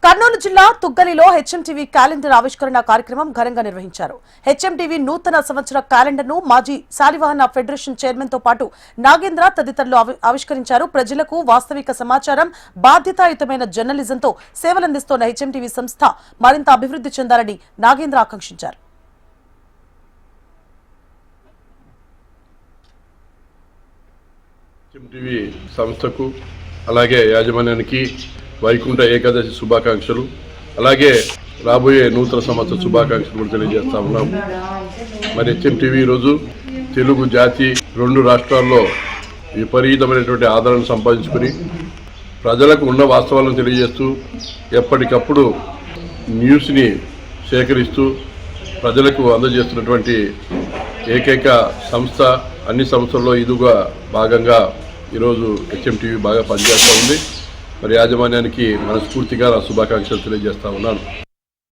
కర్నూలు జిల్లా తుగ్గలిలో HMTV calendar ఆవిష్కరణ కార్యక్రమం ఘనంగా నిర్వహించారు. హెచ్ఎంటీవీ నూతన సంవత్సర క్యాలెండర్ను మాజీ శాలివాహన ఫెడరేషన్ చైర్మన్ తో పాటు నాగేంద్ర తదితరులు ఆవిష్కరించారు. ప్రజలకు వాస్తవిక సమాచారం, బాధ్యతాయుతమైన జర్నలిజంతో సేవలందిస్తోన్న హెచ్ఎంటీవీ సంస్థ మరింత అభివృద్ధి చెందాలని నాగేంద్ర ఆకాంక్షించారు. హెచ్ఎంటీవీ సంస్థకు అలాగే యాజమాన్యానికి వైకుంఠ ఏకాదశి శుభాకాంక్షలు, అలాగే రాబోయే నూతన సంవత్సర శుభాకాంక్షలు కూడా తెలియజేస్తా ఉన్నాం. మరి హెచ్ఎంటీవీ ఈరోజు తెలుగు జాతి రెండు రాష్ట్రాల్లో విపరీతమైనటువంటి ఆదరణ సంపాదించుకుని ప్రజలకు ఉన్న వాస్తవాలను తెలియజేస్తూ ఎప్పటికప్పుడు న్యూస్ని సేకరిస్తూ ప్రజలకు అందజేస్తున్నటువంటి ఏకైక సంస్థ. అన్ని సంస్థల్లో ఇదిగా భాగంగా ఈరోజు హెచ్ఎంటీవీ బాగా పనిచేస్తూ ఉంది. మరి యాజమాన్యానికి మనస్ఫూర్తిగా నా శుభాకాంక్షలు తెలియజేస్తా ఉన్నాను.